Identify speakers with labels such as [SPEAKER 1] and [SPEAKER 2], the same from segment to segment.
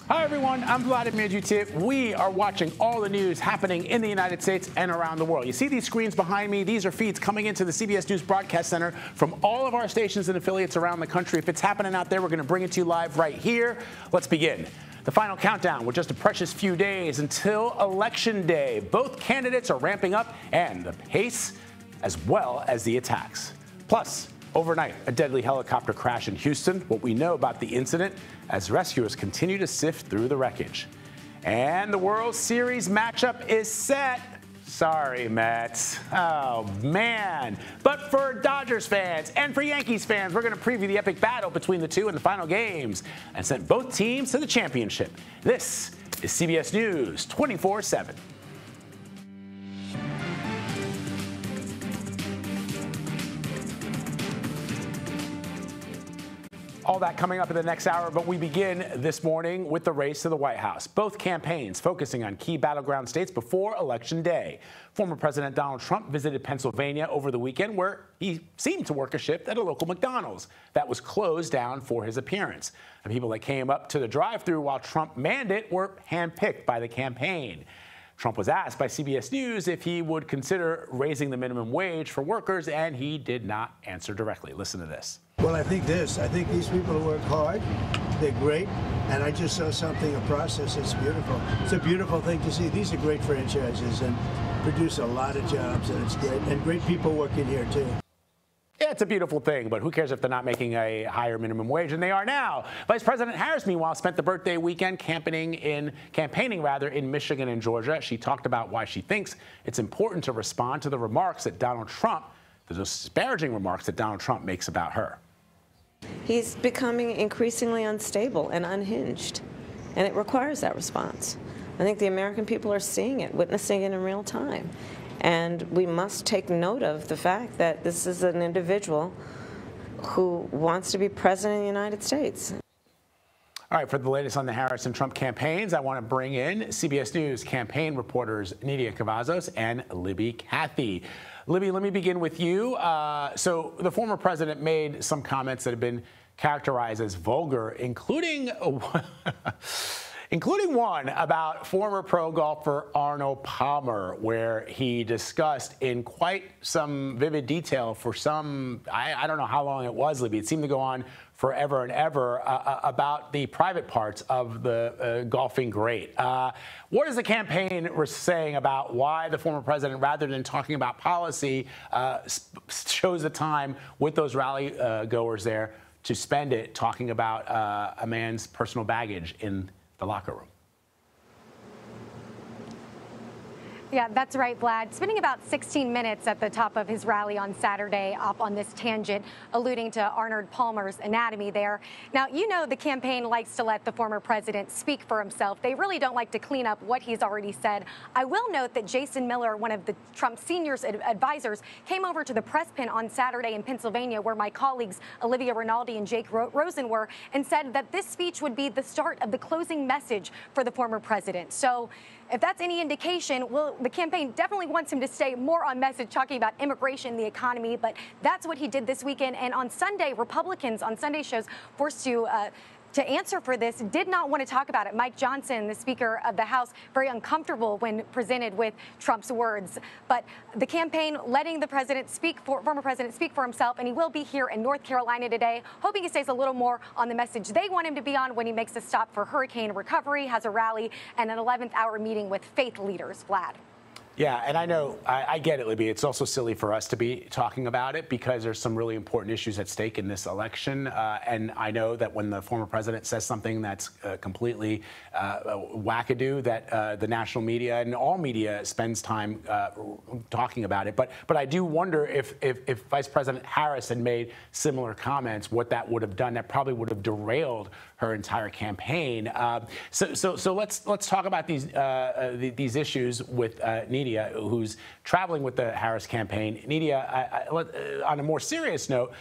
[SPEAKER 1] Hi, everyone. I'm Vladimir Jutiv. We are watching all the news happening in the United States and around the world. You see these screens behind me? These are feeds coming into the CBS News Broadcast Center from all of our stations and affiliates around the country. If it's happening out there, we're going to bring it to you live right here. Let's begin. The final countdown with just a precious few days until Election Day. Both candidates are ramping up, and the pace as well as the attacks. Plus, overnight, a deadly helicopter crash in Houston. What we know about the incident as rescuers continue to sift through the wreckage. And the World Series matchup is set. Sorry, Mets. Oh, man. But for Dodgers fans and for Yankees fans, we're going to preview the epic battle between the two in the final games and send both teams to the championship. This is CBS News 24/7. All that coming up in the next hour, but we begin this morning with the race to the White House. Both campaigns focusing on key battleground states before Election Day. Former President Donald Trump visited Pennsylvania over the weekend, where he seemed to work a shift at a local McDonald's that was closed down for his appearance. The people that came up to the drive-thru while Trump manned it were handpicked by the campaign. Trump was asked by CBS News if he would consider raising the minimum wage for workers, and he did not answer directly. Listen to this.
[SPEAKER 2] Well, I think these people work hard. They're great. And I just saw something, a process that's beautiful. It's a beautiful thing to see. These are great franchises and produce a lot of jobs, and it's great. And great people working here, too.
[SPEAKER 1] Yeah, it's a beautiful thing, but who cares if they're not making a higher minimum wage than they are now? Vice President Harris, meanwhile, spent the birthday weekend campaigning in Michigan and Georgia. She talked about why she thinks it's important to respond to the remarks that the disparaging remarks that Donald Trump makes about her.
[SPEAKER 3] He's becoming increasingly unstable and unhinged, and it requires that response. I think the American people are seeing it, witnessing it in real time. And we must take note of the fact that this is an individual who wants to be president of the United States.
[SPEAKER 1] All right, for the latest on the Harris and Trump campaigns, I want to bring in CBS News campaign reporters Nidia Cavazos and Libby Cathy. Libby, let me begin with you. So the former president made some comments that have been characterized as vulgar, including one about former pro golfer Arnold Palmer, where he discussed in quite some vivid detail for I don't know how long it was, Libby. It seemed to go on forever and ever about the private parts of the golfing great. What is the campaign saying about why the former president, rather than talking about policy, chose the time with those rally goers there to spend it talking about a man's personal baggage in the locker room?
[SPEAKER 4] Yeah, that's right, Vlad. Spending about 16 minutes at the top of his rally on Saturday up on this tangent, alluding to Arnold Palmer's anatomy there. Now, you know the campaign likes to let the former president speak for himself. They really don't like to clean up what he's already said. I will note that Jason Miller, one of the Trump senior's advisors, came over to the press pin on Saturday in Pennsylvania, where my colleagues Olivia Rinaldi and Jake Rosen were, and said that this speech would be the start of the closing message for the former president. So if that's any indication, well, the campaign definitely wants him to stay more on message, talking about immigration, the economy. But that's what he did this weekend. And on Sunday, Republicans on Sunday shows forced to answer for this did not want to talk about it. Mike Johnson, the Speaker of the House, very uncomfortable when presented with Trump's words. But the campaign letting the former president speak for himself, and he will be here in North Carolina today, hoping he stays a little more on the message they want him to be on when he makes a stop for hurricane recovery, has a rally, and an 11th hour meeting with faith leaders. Vlad.
[SPEAKER 1] Yeah, and I know, I get it, Libby. It's also silly for us to be talking about it because there's some really important issues at stake in this election. And I know that when the former president says something that's completely wackadoo, that the national media and all media spends time talking about it. But I do wonder if Vice President Harris had made similar comments, what that would have done. That probably would have derailed her entire campaign. So let's talk about these issues with Nidia, who's traveling with the Harris campaign. Nidia, on a more serious note,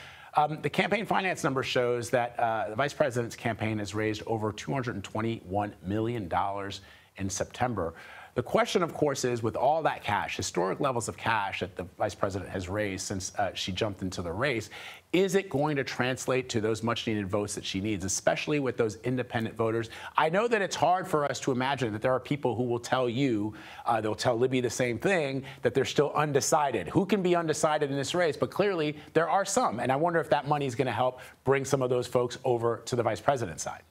[SPEAKER 1] the campaign finance number shows that the vice president's campaign has raised over $221 million in September. The question, of course, is with all that cash, historic levels of cash that the vice president has raised since she jumped into the race, is it going to translate to those much needed votes that she needs, especially with those independent voters? I know that it's hard for us to imagine that there are people who will tell you, they'll tell Libby the same thing, that they're still undecided. Who can be undecided in this race? But clearly there are some. And I wonder if that money is going to help bring some of those folks over to the vice president's side.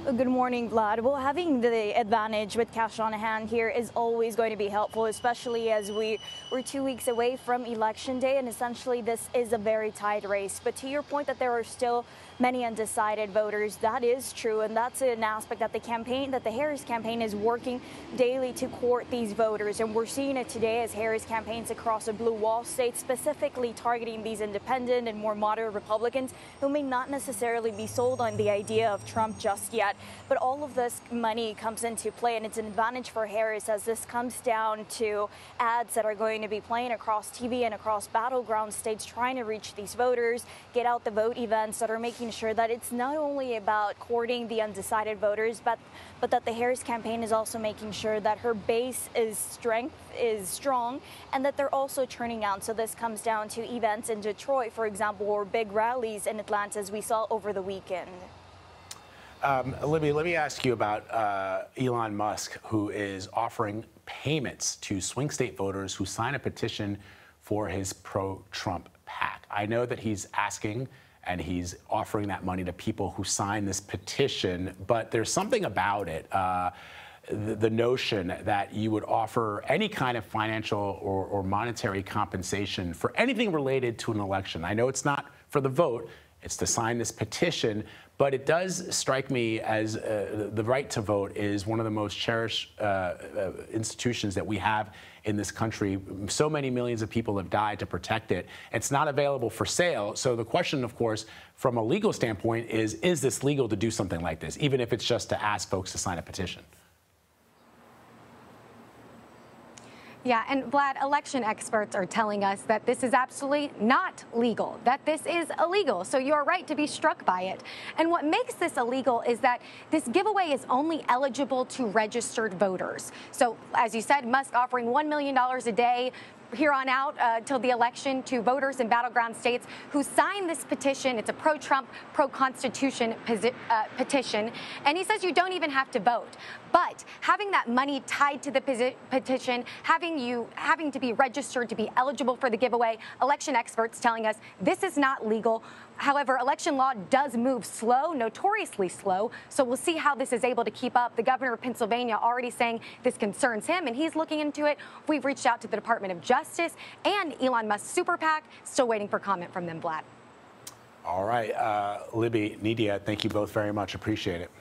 [SPEAKER 5] Good morning, Vlad. Well, having the advantage with cash on hand here is always going to be helpful, especially as we're 2 weeks away from Election Day, and essentially this is a very tight race. But to your point that there are still many undecided voters, that is true, and that's an aspect that the Harris campaign is working daily to court these voters, and we're seeing it today as Harris campaigns across the blue wall states, specifically targeting these independent and more moderate Republicans who may not necessarily be sold on the idea of Trump just yet. But all of this money comes into play, and it's an advantage for Harris as this comes down to ads that are going to be playing across TV and across battleground states, trying to reach these voters, get out the vote events that are making sure that it's not only about courting the undecided voters, but that the Harris campaign is also making sure that her base is strong, and that they're also turning out. So this comes down to events in Detroit, for example, or big rallies in Atlanta, as we saw over the weekend.
[SPEAKER 1] Libby, let me ask you about Elon Musk, who is offering payments to swing state voters who sign a petition for his pro-Trump PAC. I know that he's asking and he's offering that money to people who sign this petition, but there's something about it, the notion that you would offer any kind of financial or monetary compensation for anything related to an election. I know it's not for the vote, it's to sign this petition, but it does strike me as the right to vote is one of the most cherished institutions that we have in this country. So many millions of people have died to protect it. It's not available for sale. So the question, of course, from a legal standpoint is this legal to do something like this, even if it's just to ask folks to sign a petition?
[SPEAKER 4] Yeah, and Vlad, election experts are telling us that this is absolutely not legal, that this is illegal. So you're right to be struck by it. And what makes this illegal is that this giveaway is only eligible to registered voters. So as you said, Musk offering $1 million a day here on out till the election to voters in battleground states who sign this petition. It's a pro-Trump, pro-Constitution petition. And he says you don't even have to vote. But having that money tied to the petition, having to be registered to be eligible for the giveaway, election experts telling us this is not legal. However, election law does move slow, notoriously slow, so we'll see how this is able to keep up. The governor of Pennsylvania already saying this concerns him, and he's looking into it. We've reached out to the Department of Justice and Elon Musk's super PAC, still waiting for comment from them, Vlad.
[SPEAKER 1] All right, Libby, Nidia, thank you both very much. Appreciate it.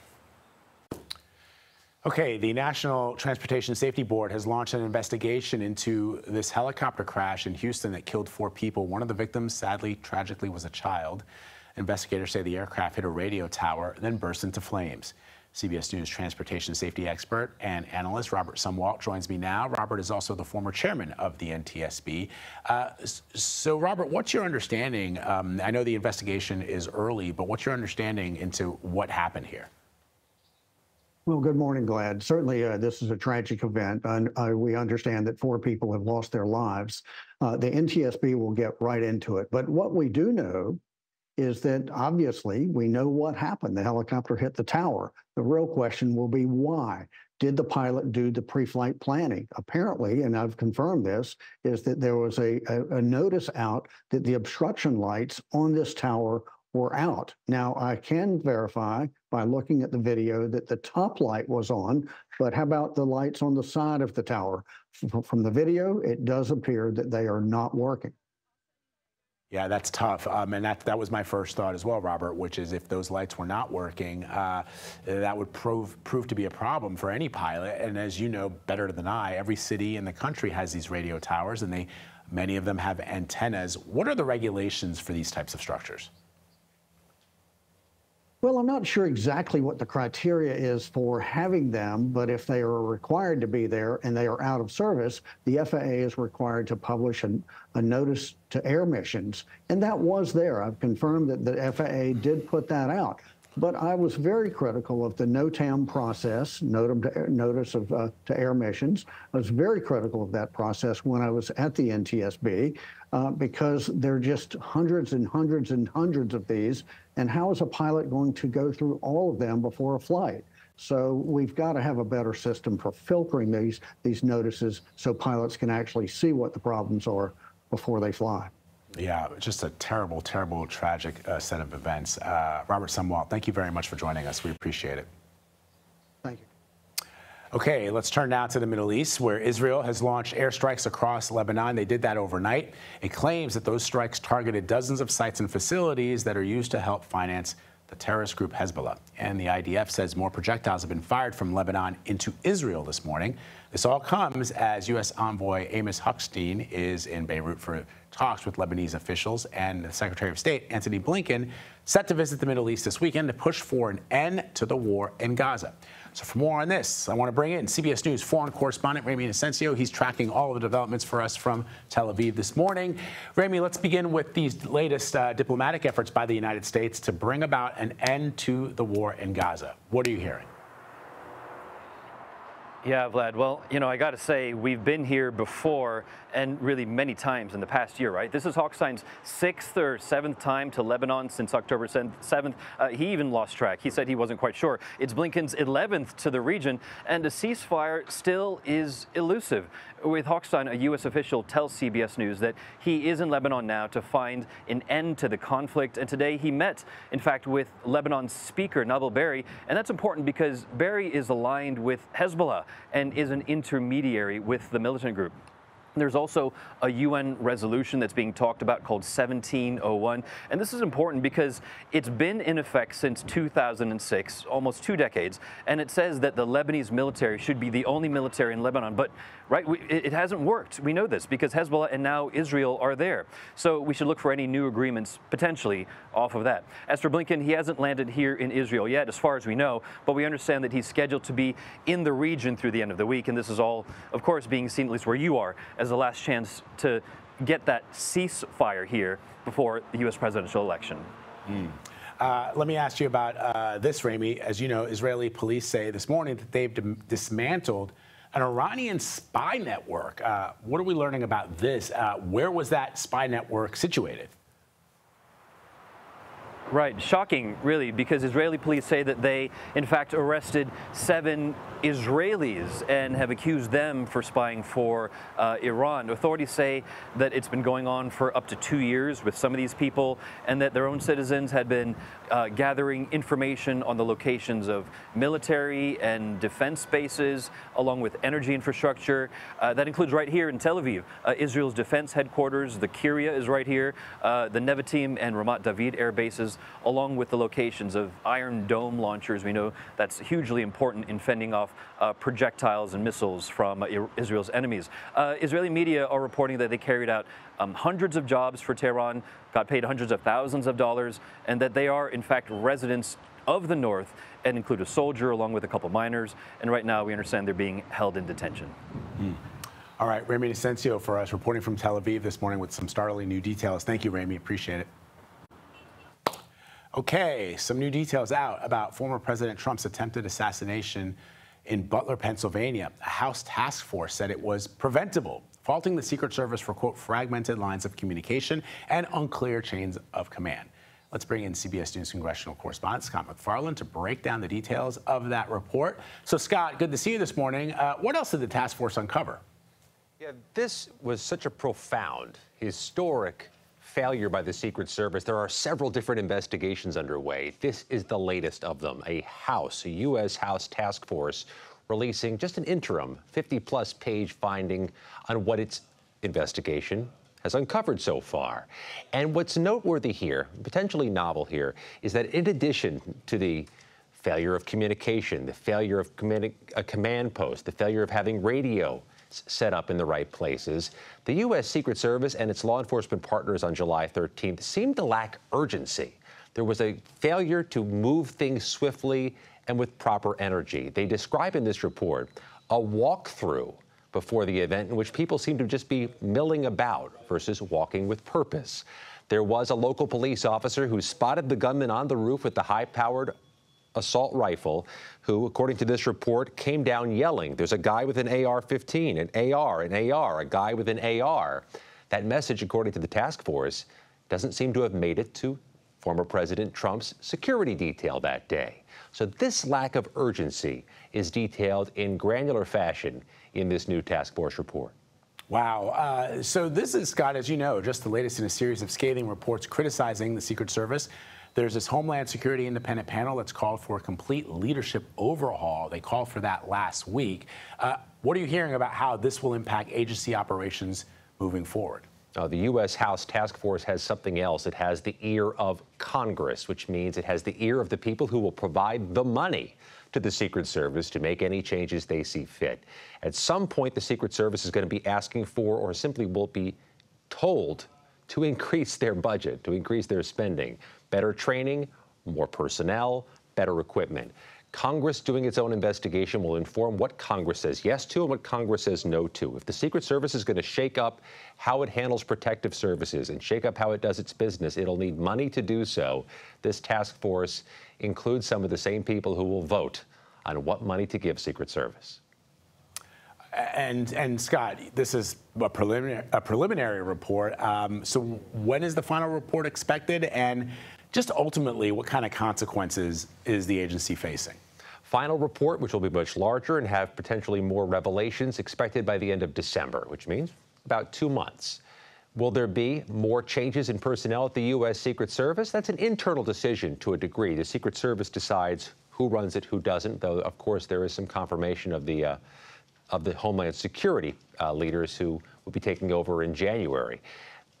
[SPEAKER 1] Okay, the National Transportation Safety Board has launched an investigation into this helicopter crash in Houston that killed 4 people. One of the victims, sadly, tragically, was a child. Investigators say the aircraft hit a radio tower, then burst into flames. CBS News transportation safety expert and analyst Robert Sumwalt joins me now. Robert is also the former chairman of the NTSB. So, Robert, what's your understanding? I know the investigation is early, but what's your understanding into what happened here?
[SPEAKER 6] Well, good morning, Glad. Certainly, this is a tragic event, and we understand that 4 people have lost their lives. The NTSB will get right into it. But what we do know is that, obviously, we know what happened. The helicopter hit the tower. The real question will be why. Did the pilot do the pre-flight planning? Apparently, and I've confirmed this, is that there was a notice out that the obstruction lights on this tower were out. Now, I can verify by looking at the video that the top light was on, but how about the lights on the side of the tower? From the video, it does appear that they are not working.
[SPEAKER 1] Yeah, that's tough. And that was my first thought as well, Robert, which is if those lights were not working, that would prove to be a problem for any pilot. And as you know better than I, every city in the country has these radio towers, and many of them have antennas. What are the regulations for these types of structures?
[SPEAKER 6] Well, I'm not sure exactly what the criteria is for having them, but if they are required to be there and they are out of service, the FAA is required to publish a notice to air missions, and that was there. I've confirmed that the FAA did put that out. But I was very critical of the NOTAM process, Notice to Air Missions. I was very critical of that process when I was at the NTSB because there are just hundreds and hundreds and hundreds of these. And how is a pilot going to go through all of them before a flight? So we've got to have a better system for filtering these notices so pilots can actually see what the problems are before they fly.
[SPEAKER 1] Yeah, just a terrible, terrible, tragic set of events. Robert Sumwalt, thank you very much for joining us. We appreciate it.
[SPEAKER 6] Thank you.
[SPEAKER 1] Okay, let's turn now to the Middle East, where Israel has launched airstrikes across Lebanon. They did that overnight. It claims that those strikes targeted dozens of sites and facilities that are used to help finance the terrorist group Hezbollah. And the IDF says more projectiles have been fired from Lebanon into Israel this morning. This all comes as U.S. envoy Amos Hochstein is in Beirut for talks with Lebanese officials, and the Secretary of State, Antony Blinken, set to visit the Middle East this weekend to push for an end to the war in Gaza. So for more on this, I want to bring in CBS News foreign correspondent Ramy Inocencio. He's tracking all of the developments for us from Tel Aviv this morning. Ramy, let's begin with these latest diplomatic efforts by the United States to bring about an end to the war in Gaza. What are you hearing?
[SPEAKER 7] Yeah, Vlad. Well, you know, I got to say, we've been here before, and really many times in the past year, right? This is Hochstein's 6th or 7th time to Lebanon since October 7th. He even lost track. He said he wasn't quite sure. It's Blinken's 11th to the region, and a ceasefire still is elusive. With Hochstein, a U.S. official tells CBS News that he is in Lebanon now to find an end to the conflict. And today he met, in fact, with Lebanon's speaker, Nabil Berri. And that's important because Berri is aligned with Hezbollah and is an intermediary with the militant group. There's also a UN resolution that's being talked about called 1701. And this is important because it's been in effect since 2006, almost 2 decades. And it says that the Lebanese military should be the only military in Lebanon. But it hasn't worked. We know this because Hezbollah and now Israel are there. So we should look for any new agreements potentially off of that. As for Blinken, he hasn't landed here in Israel yet, as far as we know. But we understand that he's scheduled to be in the region through the end of the week. And this is all, of course, being seen, at least where you are, as the last chance to get that ceasefire here before the U.S. presidential election.
[SPEAKER 1] Let me ask you about this, Ramy. As you know, Israeli police say this morning that they've dismantled an Iranian spy network. What are we learning about this? Where was that spy network situated?
[SPEAKER 7] Right. Shocking, really, because Israeli police say that they, in fact, arrested 7 Israelis and have accused them for spying for Iran. Authorities say that it's been going on for up to 2 years with some of these people, and that their own citizens had been gathering information on the locations of military and defense bases, along with energy infrastructure. That includes right here in Tel Aviv, Israel's defense headquarters. The Kiryat is right here, the Nevatim and Ramat David air bases, along with the locations of Iron Dome launchers. We know that's hugely important in fending off projectiles and missiles from Israel's enemies. Israeli media are reporting that they carried out hundreds of jobs for Tehran, got paid hundreds of thousands of dollars, and that they are, in fact, residents of the north and include a soldier along with a couple miners. And right now we understand they're being held in detention.
[SPEAKER 1] All right, Ramy Inocencio for us, reporting from Tel Aviv this morning with some startling new details. Thank you, Ramy. Appreciate it. Okay, some new details out about former President Trump's attempted assassination in Butler, Pennsylvania. A House task force said it was preventable, faulting the Secret Service for, quote, fragmented lines of communication and unclear chains of command. Let's bring in CBS News congressional correspondent Scott McFarland to break down the details of that report. So, Scott, good to see you this morning. What else did the task force uncover?
[SPEAKER 8] Yeah, this was such a profound, historic failure by the Secret Service. There are several different investigations underway. This is the latest of them. A U.S. House task force releasing just an interim 50-plus page finding on what its investigation has uncovered so far. And what's noteworthy here, potentially novel here, is that in addition to the failure of communication, the failure of a command post, the failure of having radio set up in the right places, the U.S. Secret Service and its law enforcement partners on July 13th seemed to lack urgency. There was a failure to move things swiftly and with proper energy. They describe in this report a walkthrough before the event in which people seemed to just be milling about versus walking with purpose. There was a local police officer who spotted the gunman on the roof with the high-powered assault rifle who, according to this report, came down yelling, "There's a guy with an AR-15, an AR, a guy with an AR." That message, according to the task force, doesn't seem to have made it to former President Trump's security detail that day. So this lack of urgency is detailed in granular fashion in this new task force report.
[SPEAKER 1] Wow. So this is, Scott, as you know, just the latest in a series of scathing reports criticizing the Secret Service. There's this Homeland Security independent panel that's called for a complete leadership overhaul. They called for that last week. What are you hearing about how this will impact agency operations moving forward?
[SPEAKER 8] The U.S. House Task Force has something else. It has the ear of Congress, which means it has the ear of the people who will provide the money to the Secret Service to make any changes they see fit. At some point, the Secret Service is going to be asking for, or simply will be told, to increase their budget, to increase their spending. Better training, more personnel, better equipment. Congress doing its own investigation will inform what Congress says yes to and what Congress says no to. If the Secret Service is going to shake up how it handles protective services and shake up how it does its business, it'll need money to do so. This task force includes some of the same people who will vote on what money to give Secret Service.
[SPEAKER 1] And Scott, this is a preliminary report. So when is the final report expected? And just ultimately, what kind of consequences is the agency facing?
[SPEAKER 8] Final report, which will be much larger and have potentially more revelations, expected by the end of December, which means about 2 months. Will there be more changes in personnel at the U.S. Secret Service? That's an internal decision to a degree. The Secret Service decides who runs it, who doesn't, though, of course, there is some confirmation of the Homeland Security leaders who will be taking over in January.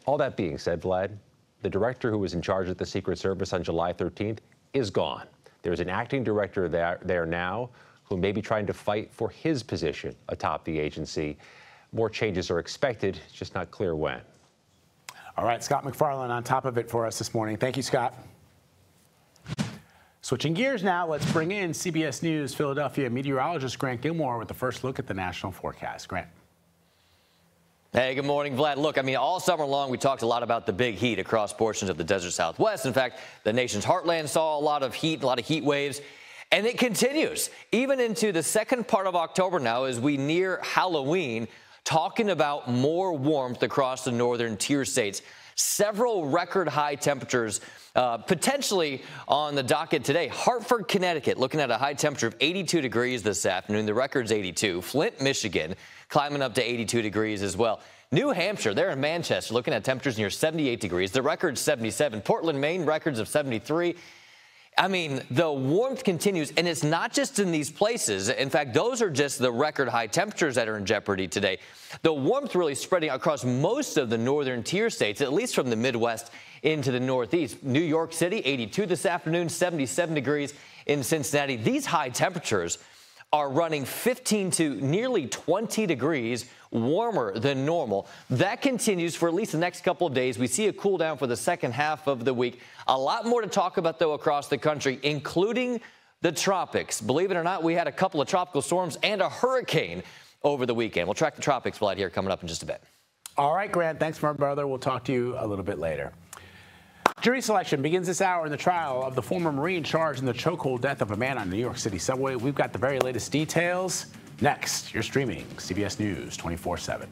[SPEAKER 8] All that being said, Vlad, the director who was in charge of the Secret Service on July 13th is gone. There's an acting director there now who may be trying to fight for his position atop the agency. More changes are expected, it's just not clear when.
[SPEAKER 1] All right, Scott McFarland on top of it for us this morning. Thank you, Scott. Switching gears now, let's bring in CBS News Philadelphia meteorologist Grant Gilmore with the first look at the national forecast. Grant.
[SPEAKER 9] Hey, good morning, Vlad. Look, I mean, all summer long, we talked a lot about the big heat across portions of the desert Southwest. In fact, the nation's heartland saw a lot of heat waves, and it continues even into the second part of October now as we near Halloween, talking about more warmth across the northern tier states. Several record high temperatures potentially on the docket today. Hartford, Connecticut, looking at a high temperature of 82 degrees this afternoon. The record's 82. Flint, Michigan, climbing up to 82 degrees as well. New Hampshire, they're in Manchester, looking at temperatures near 78 degrees. The record's 77. Portland, Maine, records of 73. I mean, the warmth continues, and it's not just in these places. In fact, those are just the record high temperatures that are in jeopardy today. The warmth really spreading across most of the northern tier states, at least from the Midwest into the Northeast. New York City, 82 this afternoon, 77 degrees in Cincinnati. These high temperatures are running 15 to nearly 20 degrees warmer than normal. That continues for at least the next couple of days. We see a cool down for the second half of the week. A lot more to talk about, though, across the country, including the tropics. Believe it or not, we had a couple of tropical storms and a hurricane over the weekend. We'll track the tropics, Vlad, here coming up in just a bit.
[SPEAKER 1] All right, Grant. Thanks, my brother. We'll talk to you a little bit later. Jury selection begins this hour in the trial of the former Marine charged in the chokehold death of a man on a New York City subway. We've got the very latest details. Next, you're streaming CBS News 24/7.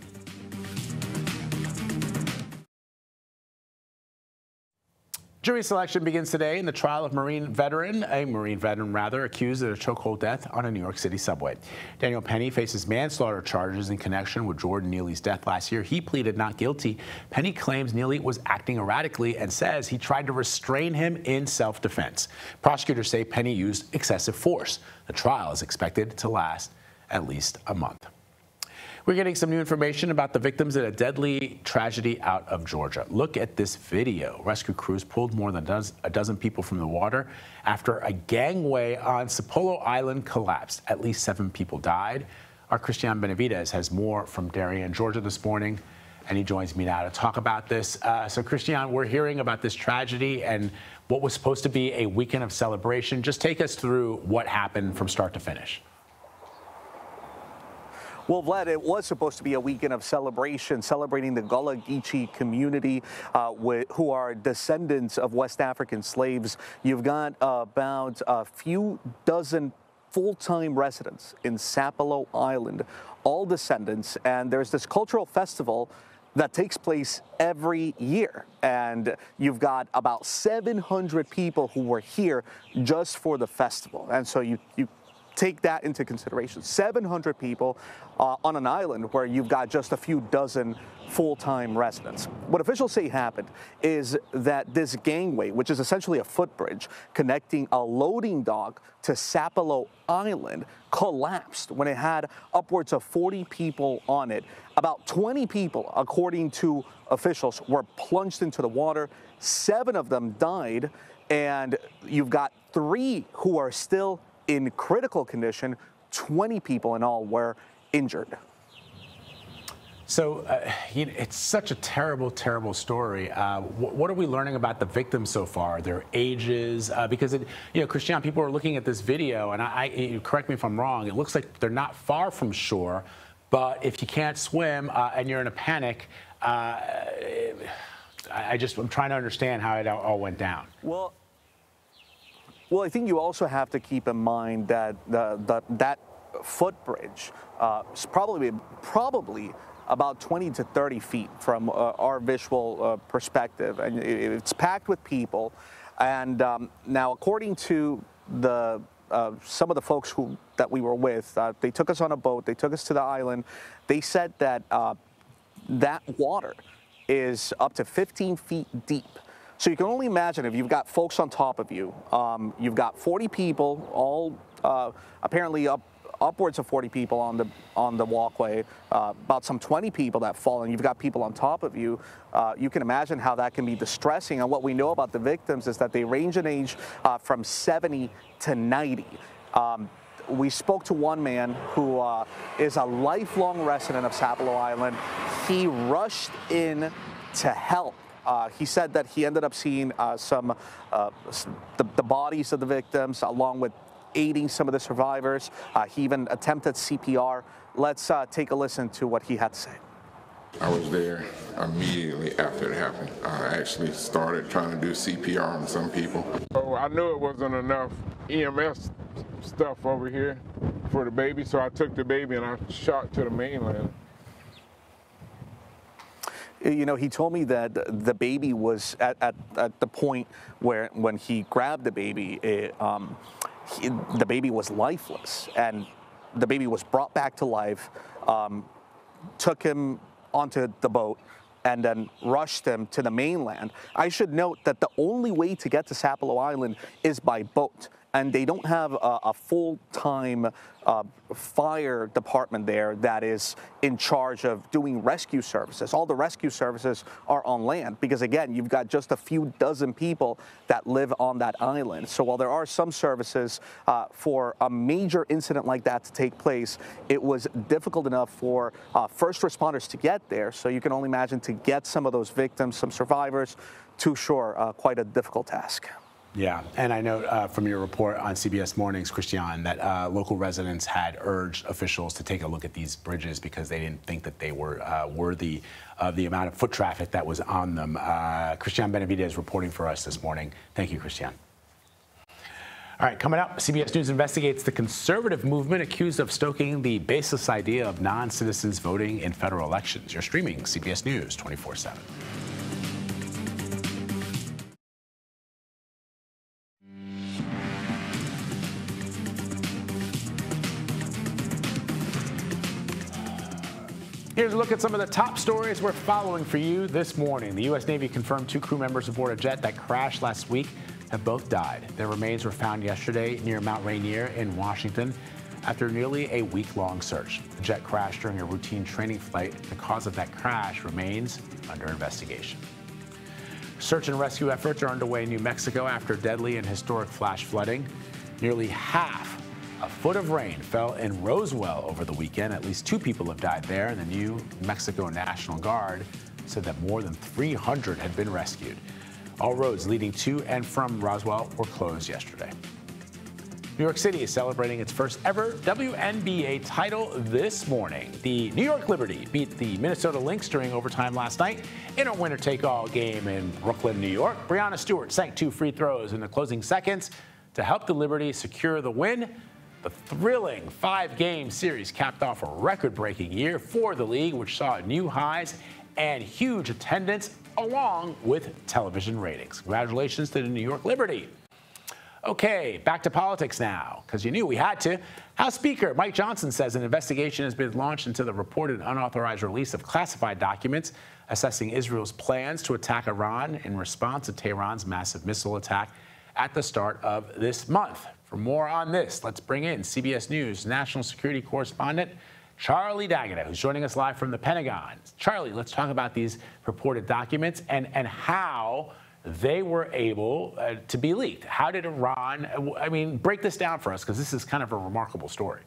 [SPEAKER 1] Jury selection begins today in the trial of a Marine veteran accused of a chokehold death on a New York City subway. Daniel Penny faces manslaughter charges in connection with Jordan Neely's death last year. He pleaded not guilty. Penny claims Neely was acting erratically and says he tried to restrain him in self-defense. Prosecutors say Penny used excessive force. The trial is expected to last at least a month. We're getting some new information about the victims in a deadly tragedy out of Georgia. Look at this video. Rescue crews pulled more than a dozen people from the water after a gangway on Sapolo Island collapsed. At least 7 people died. Our Christian Benavidez has more from Darien, Georgia this morning, and he joins me now to talk about this. So, Christian, we're hearing about this tragedy and what was supposed to be a weekend of celebration. Just take us through what happened from start to finish.
[SPEAKER 10] Well, Vlad, it was supposed to be a weekend of celebration, celebrating the Gullah Geechee community who are descendants of West African slaves. You've got about a few dozen full-time residents in Sapelo Island, all descendants, and there's this cultural festival that takes place every year. And you've got about 700 people who were here just for the festival. And so you take that into consideration. 700 people on an island where you've got just a few dozen full-time residents. What officials say happened is that this gangway, which is essentially a footbridge connecting a loading dock to Sapelo Island, collapsed when it had upwards of 40 people on it. About 20 people, according to officials, were plunged into the water. 7 of them died, and you've got 3 who are still in critical condition. 20 people in all were injured.
[SPEAKER 1] So it's such a terrible, terrible story. What are we learning about the victims so far, their ages? Because, Christian, people are looking at this video, and correct me if I'm wrong, it looks like they're not far from shore, but if you can't swim and you're in a panic, I'm trying to understand how it all went down. Well, I think you also have to keep in mind that that footbridge is probably about 20 to 30 feet from our visual perspective, and it's packed with people. And now, according to the some of the folks that we were with, they took us on a boat. They took us to the island. They said that that water is up to 15 feet deep. So you can only imagine if you've got folks on top of you. You've got 40 people, all apparently upwards of 40 people on the walkway, about some 20 people that fall, and you've got people on top of you. You can imagine how that can be distressing. And what we know about the victims is that they range in age from 70 to 90. We spoke to one man who is a lifelong resident of Sapelo Island. He rushed in to help. He said that he ended up seeing the bodies of the victims, along with aiding some of the survivors. He even attempted CPR. Let's take a listen to what he had to say.
[SPEAKER 11] I was there immediately after it happened. I actually started trying to do CPR on some people.
[SPEAKER 12] So I knew it wasn't enough EMS stuff over here for the baby, so I took the baby and I shot to the mainland.
[SPEAKER 10] He told me that the baby was at the point where when he grabbed the baby, the baby was lifeless, and the baby was brought back to life, took him onto the boat, and then rushed him to the mainland. I should note that the only way to get to Sapelo Island is by boat, and they don't have a full-time fire department there that is in charge of doing rescue services. All the rescue services are on land because, again, you've got just a few dozen people that live on that island. So while there are some services for a major incident like that to take place, it was difficult enough for first responders to get there. So you can only imagine to get some of those victims, some survivors, to shore, quite a difficult task.
[SPEAKER 1] Yeah, and I know from your report on CBS Mornings, Christian, that local residents had urged officials to take a look at these bridges because they didn't think that they were worthy of the amount of foot traffic that was on them. Christian Benavidez reporting for us this morning. Thank you, Christian. All right, coming up, CBS News investigates the conservative movement accused of stoking the baseless idea of non-citizens voting in federal elections. You're streaming CBS News 24/7. Here's a look at some of the top stories we're following for you this morning. The U.S. Navy confirmed 2 crew members aboard a jet that crashed last week have both died. Their remains were found yesterday near Mount Rainier in Washington after nearly a week-long search. The jet crashed during a routine training flight. The cause of that crash remains under investigation. Search and rescue efforts are underway in New Mexico after deadly and historic flash flooding. Nearly half a foot of rain fell in Roswell over the weekend. At least 2 people have died there, and the New Mexico National Guard said that more than 300 had been rescued. All roads leading to and from Roswell were closed yesterday. New York City is celebrating its first ever WNBA title this morning. The New York Liberty beat the Minnesota Lynx during overtime last night in a winner-take-all game in Brooklyn, New York. Breanna Stewart sank 2 free throws in the closing seconds to help the Liberty secure the win. The thrilling 5-game series capped off a record-breaking year for the league, which saw new highs and huge attendance along with television ratings. Congratulations to the New York Liberty. Okay, back to politics now, because you knew we had to. House Speaker Mike Johnson says an investigation has been launched into the reported unauthorized release of classified documents assessing Israel's plans to attack Iran in response to Tehran's massive missile attack at the start of this month. For more on this, let's bring in CBS News national security correspondent Charlie D'Agata, who's joining us live from the Pentagon. Charlie, let's talk about these purported documents and how they were able to be leaked. How did Iran, break this down for us, because this is kind of a remarkable story.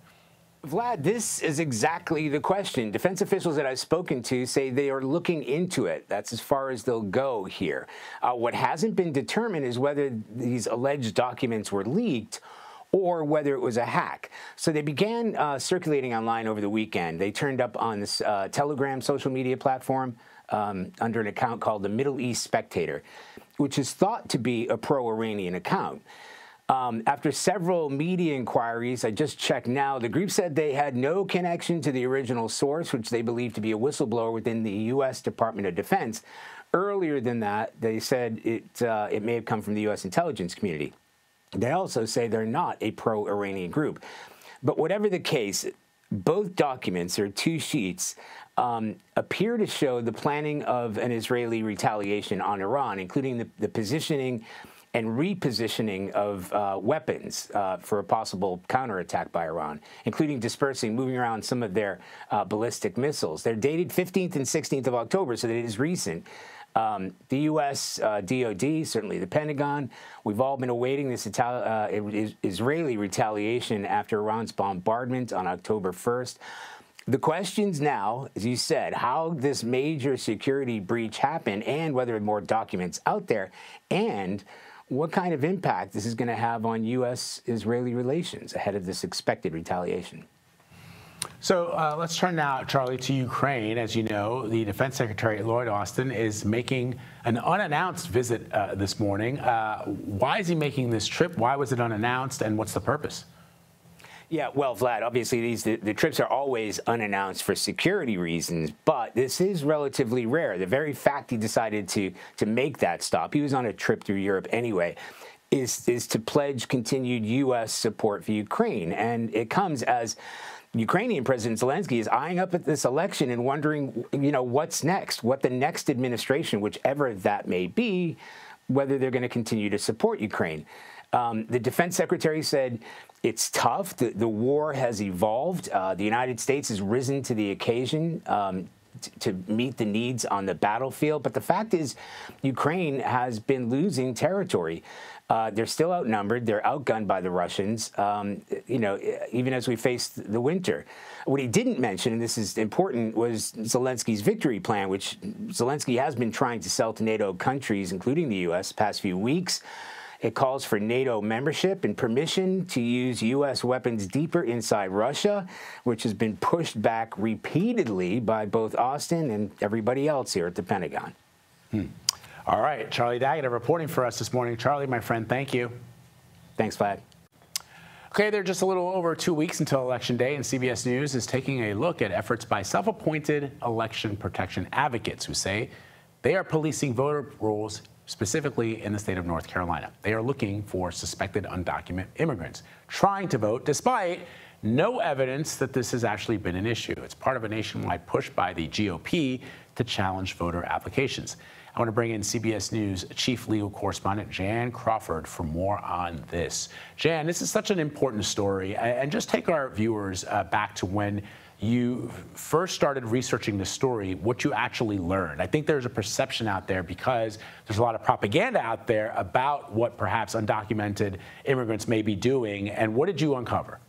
[SPEAKER 13] Vlad, this is exactly the question. Defense officials that I've spoken to say they are looking into it. That's as far as they'll go here. What hasn't been determined is whether these alleged documents were leaked or whether it was a hack. So they began circulating online over the weekend. They turned up on this Telegram social media platform under an account called the Middle East Spectator, which is thought to be a pro-Iranian account. After several media inquiries, I just checked now, the group said they had no connection to the original source, which they believe to be a whistleblower within the U.S. Department of Defense. Earlier than that, they said it may have come from the U.S. intelligence community. They also say they're not a pro-Iranian group. But whatever the case, both documents, or 2 sheets, appear to show the planning of an Israeli retaliation on Iran, including the positioning and repositioning of weapons for a possible counterattack by Iran, including moving around some of their ballistic missiles. They're dated 15th and 16th of October, so that it is recent. The U.S. DOD, certainly the Pentagon, we've all been awaiting this Israeli retaliation after Iran's bombardment on October 1st. The questions now, as you said, how this major security breach happened and whether there are more documents out there and what kind of impact this is going to have on U.S.-Israeli relations ahead of this expected retaliation.
[SPEAKER 1] So let's turn now, Charlie, to Ukraine. As you know, the Defense Secretary Lloyd Austin is making an unannounced visit this morning. Why is he making this trip? Why was it unannounced, and what's the purpose?
[SPEAKER 13] Yeah, well, Vlad, obviously the trips are always unannounced for security reasons, but this is relatively rare. The very fact he decided to make that stop, he was on a trip through Europe anyway, is to pledge continued U.S. support for Ukraine. And it comes as Ukrainian President Zelensky is eyeing up at this election and wondering, what's next, what the next administration, whichever that may be, whether they're going to continue to support Ukraine. The defense secretary said it's tough. The war has evolved. The United States has risen to the occasion to meet the needs on the battlefield. But the fact is, Ukraine has been losing territory. They're still outnumbered. They're outgunned by the Russians, even as we face the winter. What he didn't mention, and this is important, was Zelensky's victory plan, which Zelensky has been trying to sell to NATO countries, including the U.S., the past few weeks. It calls for NATO membership and permission to use U.S. weapons deeper inside Russia, which has been pushed back repeatedly by both Austin and everybody else here at the Pentagon.
[SPEAKER 1] All right, Charlie D'Agata reporting for us this morning. Charlie, my friend, thank you.
[SPEAKER 13] Thanks, Vlad.
[SPEAKER 1] Okay, they're just a little over 2 weeks until Election Day, and CBS News is taking a look at efforts by self-appointed election protection advocates who say they are policing voter rolls specifically in the state of North Carolina. They are looking for suspected undocumented immigrants trying to vote despite no evidence that this has actually been an issue. It's part of a nationwide push by the GOP to challenge voter applications. I want to bring in CBS News chief legal correspondent Jan Crawford for more on this. Jan, this is such an important story, and just take our viewers back to when you first started researching this story, what you actually learned. I think there's a perception out there because there's a lot of propaganda out there about what perhaps undocumented immigrants may be doing. And what did you uncover?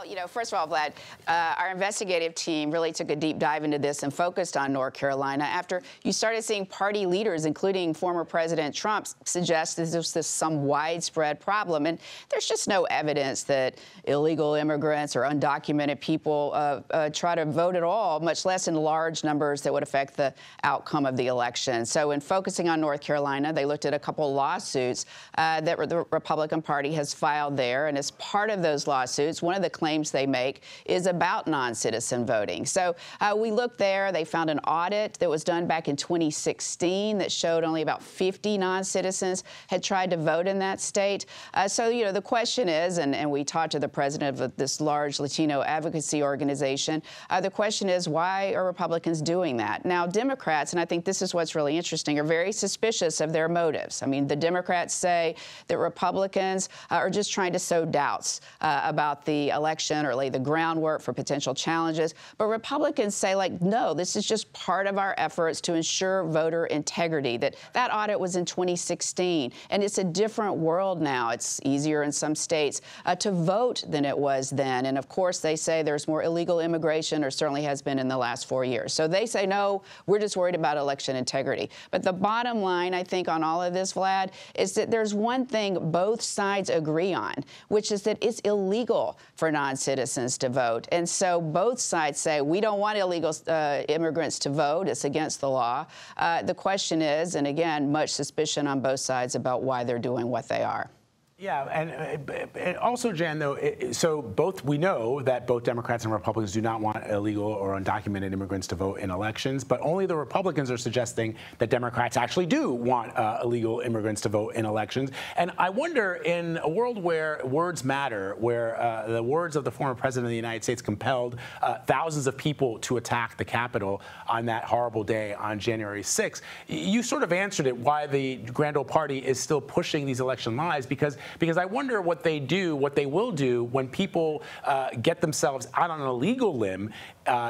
[SPEAKER 14] you know, first of all, Vlad, our investigative team really took a deep dive into this and focused on North Carolina after you started seeing party leaders, including former President Trump, suggest that there's this some widespread problem. And there's just no evidence that illegal immigrants or undocumented people try to vote at all, much less in large numbers that would affect the outcome of the election. So in focusing on North Carolina, they looked at a couple lawsuits that the Republican Party has filed there. And as part of those lawsuits, one of the claims they make is about non-citizen voting. So we looked there. They found an audit that was done back in 2016 that showed only about 50 non-citizens had tried to vote in that state. So, you know, the question is, and we talked to the president of this large Latino advocacy organization, the question is, why are Republicans doing that? Now, Democrats, and I think this is what's really interesting, are very suspicious of their motives. I mean, the Democrats say that Republicans are just trying to sow doubts about the election or lay the groundwork for potential challenges. But Republicans say, like, no, this is just part of our efforts to ensure voter integrity. That audit was in 2016, and it's a different world now. It's easier in some states to vote than it was then. And of course, they say there's more illegal immigration, or certainly has been in the last 4 years. So they say, no, we're just worried about election integrity. But the bottom line, I think, on all of this, Vlad, is that there's one thing both sides agree on, which is that it's illegal for non-citizens to vote. And so both sides say, we don't want illegal immigrants to vote. It's against the law. The question is, and again, much suspicion on both sides about why they're doing what they are.
[SPEAKER 1] Yeah, and also, Jan, though, so we know that both Democrats and Republicans do not want illegal or undocumented immigrants to vote in elections, but only the Republicans are suggesting that Democrats actually do want illegal immigrants to vote in elections. And I wonder, in a world where words matter, where the words of the former president of the United States compelled thousands of people to attack the Capitol on that horrible day on January 6th, you sort of answered it, why the Grand Old Party is still pushing these election lies, because I wonder what they will do when people get themselves out on a legal limb,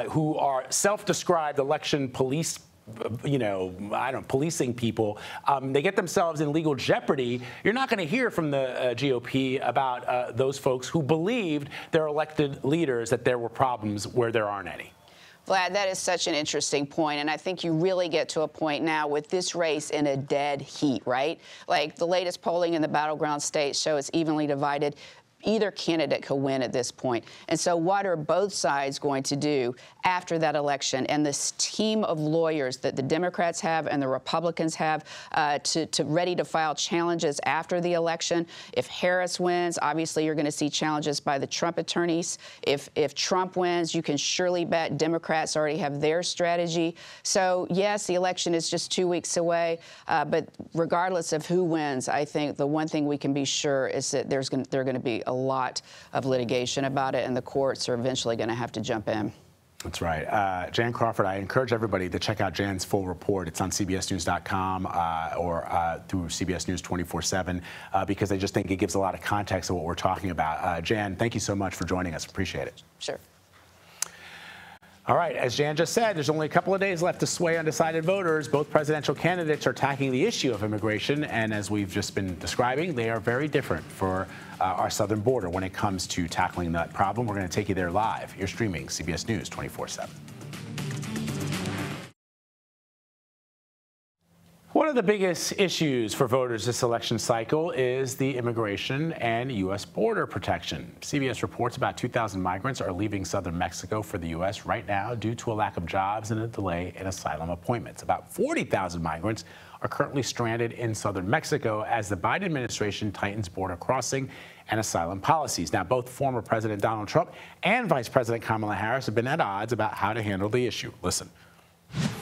[SPEAKER 1] who are self-described election police, policing people. They get themselves in legal jeopardy. You're not going to hear from the GOP about those folks who believed their elected leaders that there were problems where there aren't any.
[SPEAKER 14] Vlad, that is such an interesting point, and I think you really get to a point now with this race in a dead heat, right? Like, the latest polling in the battleground states show it's evenly divided. Either candidate could win at this point. And so what are both sides going to do after that election? And this team of lawyers that the Democrats have and the Republicans have to ready to file challenges after the election. If Harris wins, obviously you're going to see challenges by the Trump attorneys. If Trump wins, you can surely bet Democrats already have their strategy. So, yes, the election is just 2 weeks away. But regardless of who wins, I think the one thing we can be sure is that there are going to be a lot of litigation about it, and the courts are eventually going to have to jump in.
[SPEAKER 1] That's right. Jan Crawford, I encourage everybody to check out Jan's full report. It's on CBSNews.com or through CBS News 24/7 because I just think it gives a lot of context of what we're talking about. Jan, thank you so much for joining us. Appreciate it.
[SPEAKER 14] Sure.
[SPEAKER 1] All right, as Jan just said, there's only a couple of days left to sway undecided voters. Both presidential candidates are tackling the issue of immigration, and as we've just been describing, they are very different for our southern border when it comes to tackling that problem. We're going to take you there live. You're streaming CBS News 24/7. One of the biggest issues for voters this election cycle is the immigration and U.S. border protection. CBS reports about 2,000 migrants are leaving southern Mexico for the U.S. right now due to a lack of jobs and a delay in asylum appointments. About 40,000 migrants are currently stranded in southern Mexico as the Biden administration tightens border crossing and asylum policies. Now, both former President Donald Trump and Vice President Kamala Harris have been at odds about how to handle the issue. Listen.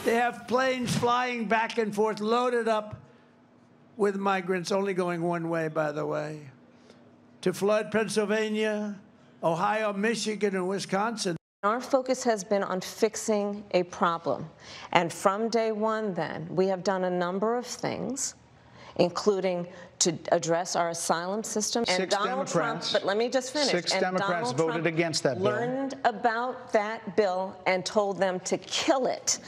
[SPEAKER 2] They have planes flying back and forth, loaded up with migrants, only going one way, by the way, to flood Pennsylvania, Ohio, Michigan, and Wisconsin.
[SPEAKER 3] Our focus has been on fixing a problem. And from day one, then, we have done a number of things, including to address our asylum system. And Donald Trump, but let me just finish.
[SPEAKER 6] Six Democrats voted against that bill.
[SPEAKER 3] Learned about that bill and told them to kill it.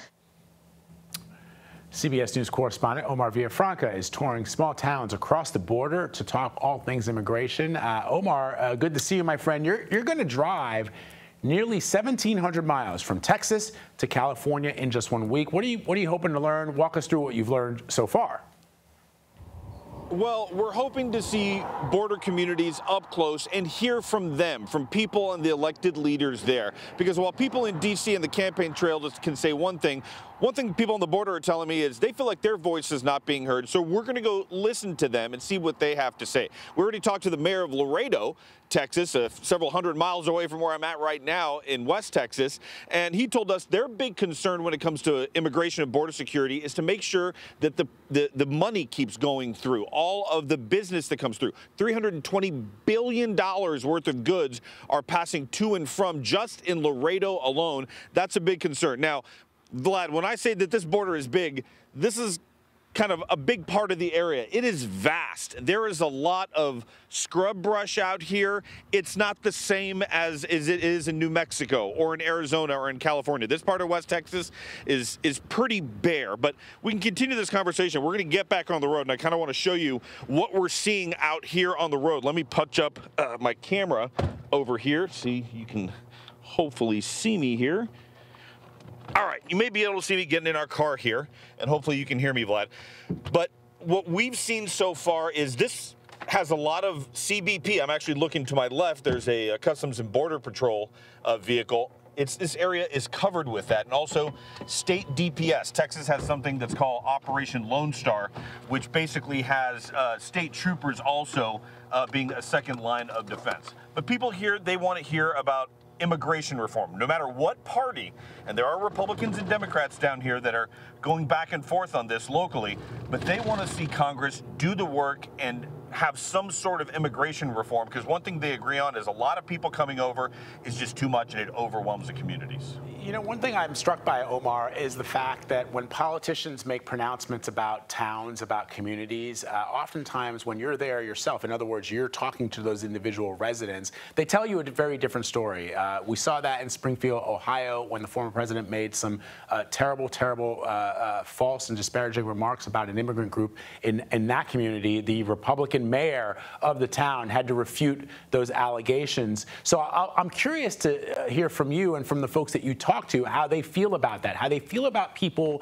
[SPEAKER 1] CBS News correspondent Omar Villafranca is touring small towns across the border to talk all things immigration. Omar, good to see you, my friend. You're going to drive nearly 1,700 miles from Texas to California in just 1 week. What are you hoping to learn? Walk us through what you've learned so far.
[SPEAKER 15] Well, we're hoping to see border communities up close and hear from them, from people and the elected leaders there. Because while people in D.C. and the campaign trail just can say one thing people on the border are telling me is they feel like their voice is not being heard. So we're going to go listen to them and see what they have to say. We already talked to the mayor of Laredo, Texas, several hundred miles away from where I'm at right now in West Texas. And he told us their big concern when it comes to immigration and border security is to make sure that the money keeps going through. All of the business that comes through. $320 billion worth of goods are passing to and from just in Laredo alone. That's a big concern. Now, Vlad, when I say that this border is big, this is kind of a big part of the area. It is vast. There is a lot of scrub brush out here. It's not the same as it is in New Mexico or in Arizona or in California. This part of West Texas is pretty bare, but we can continue this conversation. We're going to get back on the road, and I kind of want to show you what we're seeing out here on the road. Let me punch up my camera over here. See, you can hopefully see me here. All right, you may be able to see me getting in our car here, and hopefully you can hear me, Vlad. But what we've seen so far is this has a lot of CBP. I'm actually looking to my left. There's a Customs and Border Patrol vehicle. This area is covered with that, and also state DPS. Texas has something that's called Operation Lone Star, which basically has state troopers also being a second line of defense. But people here, they want to hear about immigration reform, no matter what party, and there are Republicans and Democrats down here that are going back and forth on this locally, but they want to see Congress do the work and have some sort of immigration reform, because one thing they agree on is a lot of people coming over is just too much and it overwhelms the communities.
[SPEAKER 1] You know, one thing I'm struck by, Omar, is the fact that when politicians make pronouncements about towns, about communities, oftentimes when you're there yourself, in other words, you're talking to those individual residents, they tell you a very different story. We saw that in Springfield, Ohio, when the former president made some terrible false and disparaging remarks about an immigrant group in that community. The Republican mayor of the town had to refute those allegations. So I'm curious to hear from you and from the folks that you talk to how they feel about that, how they feel about people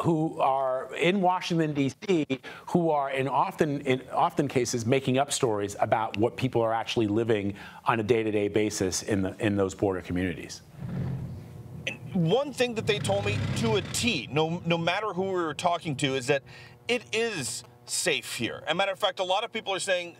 [SPEAKER 1] who are in Washington, D.C., who are in often cases making up stories about what people are actually living on a day-to-day basis in those border communities.
[SPEAKER 15] One thing that they told me to a T, no matter who we were talking to, is that it is safe here. As a matter of fact, a lot of people are saying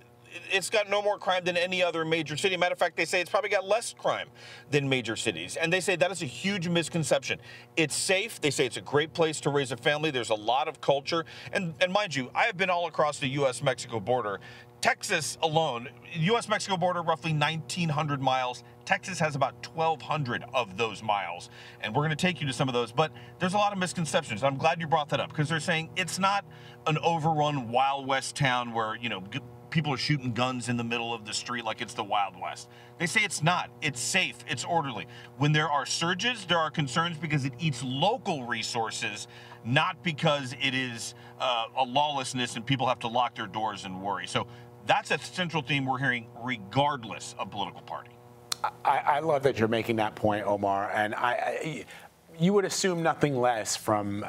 [SPEAKER 15] it's got no more crime than any other major city. Matter of fact, they say it's probably got less crime than major cities. And they say that is a huge misconception. It's safe. They say it's a great place to raise a family. There's a lot of culture. And mind you, I have been all across the U.S.-Mexico border. Texas alone, U.S.-Mexico border, roughly 1,900 miles. Texas has about 1,200 of those miles. And we're going to take you to some of those. But there's a lot of misconceptions. I'm glad you brought that up, because they're saying it's not an overrun Wild West town where, you know, people are shooting guns in the middle of the street like it's the Wild West. They say it's not. It's safe. It's orderly. When there are surges, there are concerns because it eats local resources, not because it is a lawlessness and people have to lock their doors and worry. So that's a central theme we're hearing regardless of political party.
[SPEAKER 1] I love that you're making that point, Omar, and you would assume nothing less from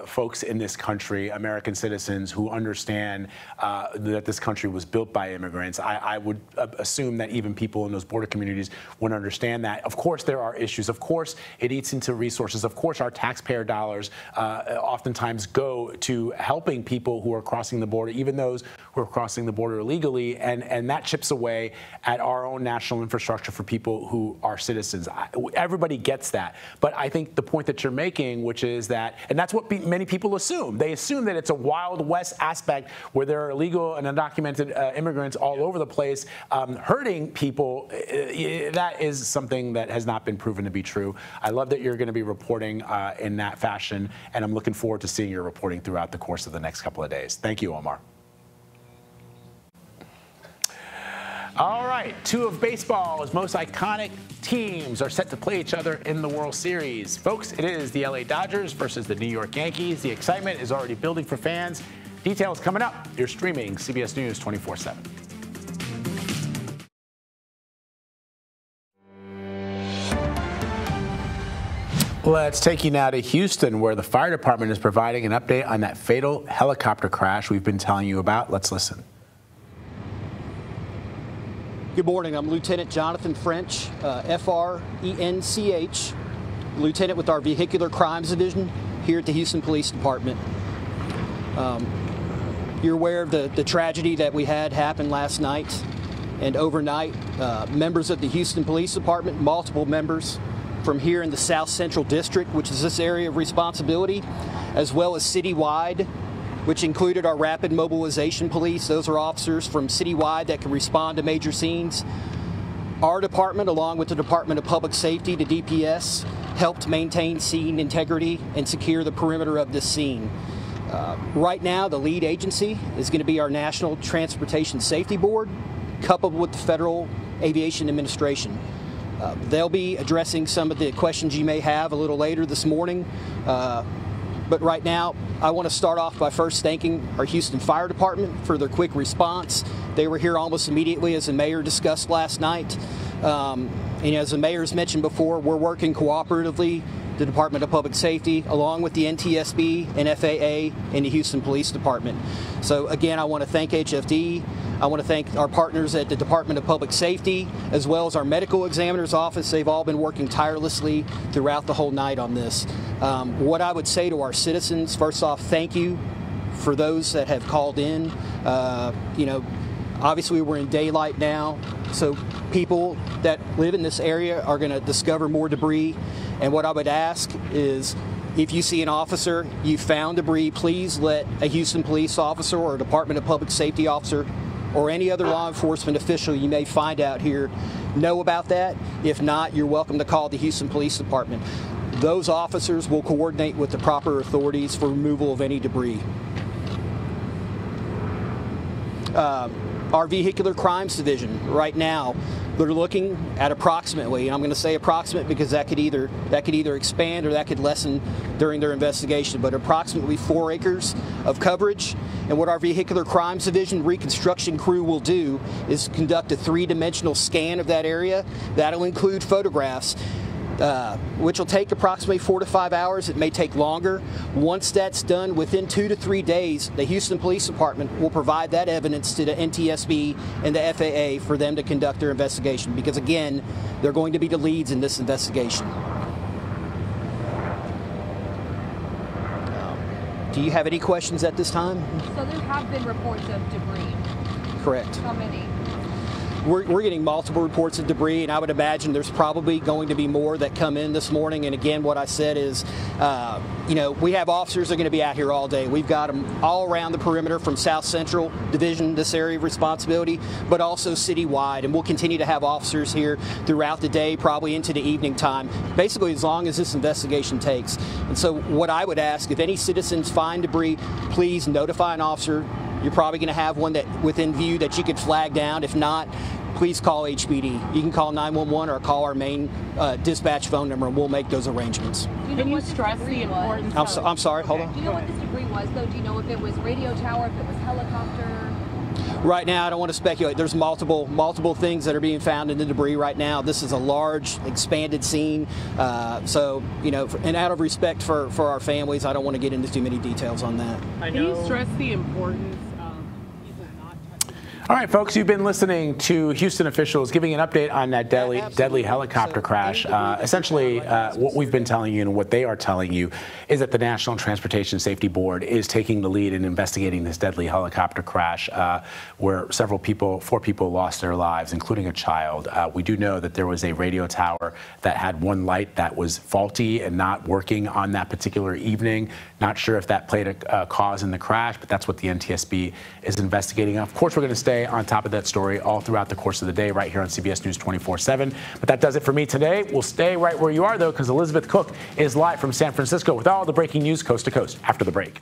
[SPEAKER 1] folks in this country, American citizens who understand that this country was built by immigrants. I would assume that even people in those border communities would understand that. Of course, there are issues. Of course, it eats into resources. Of course, our taxpayer dollars oftentimes go to helping people who are crossing the border, even those who are crossing the border illegally, and that chips away at our own national infrastructure for people who are citizens. Everybody gets that. But I think the point that you're making, which is that, and that's what many people assume. They assume that it's a Wild West aspect where there are illegal and undocumented immigrants all over the place hurting people. That is something that has not been proven to be true. I love that you're going to be reporting in that fashion, and I'm looking forward to seeing your reporting throughout the course of the next couple of days. Thank you, Omar. All right, two of baseball's most iconic teams are set to play each other in the World Series. Folks, it is the LA Dodgers versus the New York Yankees. The excitement is already building for fans. Details coming up. You're streaming CBS News 24/7. Let's take you now to Houston, where the fire department is providing an update on that fatal helicopter crash we've been telling you about. Let's listen.
[SPEAKER 16] Good morning. I'm Lieutenant Jonathan French, F-R-E-N-C-H, Lieutenant with our Vehicular Crimes Division here at the Houston Police Department. You're aware of the tragedy that we had happen last night and overnight. Members of the Houston Police Department, multiple members from here in the South Central District, which is this area of responsibility, as well as citywide, which included our rapid mobilization police. Those are officers from citywide that can respond to major scenes. Our department, along with the Department of Public Safety, the DPS, helped maintain scene integrity and secure the perimeter of this scene. Right now, the lead agency is going to be our National Transportation Safety Board, coupled with the Federal Aviation Administration. They'll be addressing some of the questions you may have a little later this morning. But right now, I want to start off by first thanking our Houston Fire Department for their quick response. They were here almost immediately, as the mayor discussed last night. And as the mayor's mentioned before, we're working cooperatively, the Department of Public Safety, along with the NTSB and FAA and the Houston Police Department. So again, I want to thank HFD. I want to thank our partners at the Department of Public Safety, as well as our medical examiner's office. They've all been working tirelessly throughout the whole night on this. What I would say to our citizens, first off, thank you for those that have called in. Obviously we're in daylight now, so people that live in this area are going to discover more debris. And what I would ask is, if you see an officer, you found debris, please let a Houston police officer or a Department of Public Safety officer or any other law enforcement official you may find out here know about that. If not, you're welcome to call the Houston Police Department. Those officers will coordinate with the proper authorities for removal of any debris. Our Vehicular Crimes Division, right now, they're looking at approximately, and I'm going to say approximate because that could either expand or that could lessen during their investigation, but approximately 4 acres of coverage. And what our Vehicular Crimes Division reconstruction crew will do is conduct a 3-dimensional scan of that area. That'll include photographs, which will take approximately 4 to 5 hours. It may take longer. Once that's done, within 2 to 3 days, the Houston Police Department will provide that evidence to the NTSB and the FAA for them to conduct their investigation, because again, they're going to be the leads in this investigation. Do you have any questions at this time?
[SPEAKER 17] So there have been reports of debris.
[SPEAKER 16] Correct.
[SPEAKER 17] How many?
[SPEAKER 16] We're getting multiple reports of debris, and I would imagine there's probably going to be more that come in this morning. And again, what I said is, we have officers that are going to be out here all day. We've got them all around the perimeter from South Central Division, this area of responsibility, but also citywide. And we'll continue to have officers here throughout the day, probably into the evening time, basically as long as this investigation takes. And so what I would ask, if any citizens find debris, please notify an officer. You're probably going to have one that within view that you could flag down. If not, please call HPD. You can call 911 or call our main dispatch phone number, and we'll make those arrangements.
[SPEAKER 17] Can you stress the importance?
[SPEAKER 16] I'm sorry, hold on.
[SPEAKER 17] Do you know what this debris was, though? Do you know if it was radio tower, if it was helicopter?
[SPEAKER 16] Right now, I don't want to speculate. There's multiple things that are being found in the debris right now. This is a large, expanded scene. And out of respect for our families, I don't want to get into too many details on that.
[SPEAKER 17] Can you stress the importance?
[SPEAKER 1] All right, folks, you've been listening to Houston officials giving an update on that deadly helicopter crash. Essentially, what we've been telling you and what they are telling you is that the National Transportation Safety Board is taking the lead in investigating this deadly helicopter crash where 4 people lost their lives, including a child. We do know that there was a radio tower that had one light that was faulty and not working on that particular evening. Not sure if that played a cause in the crash, but that's what the NTSB is investigating. Of course, we're going to stay on top of that story all throughout the course of the day right here on CBS News 24/7. But that does it for me today. We'll stay right where you are, though, because Elizabeth Cook is live from San Francisco with all the breaking news coast to coast after the break.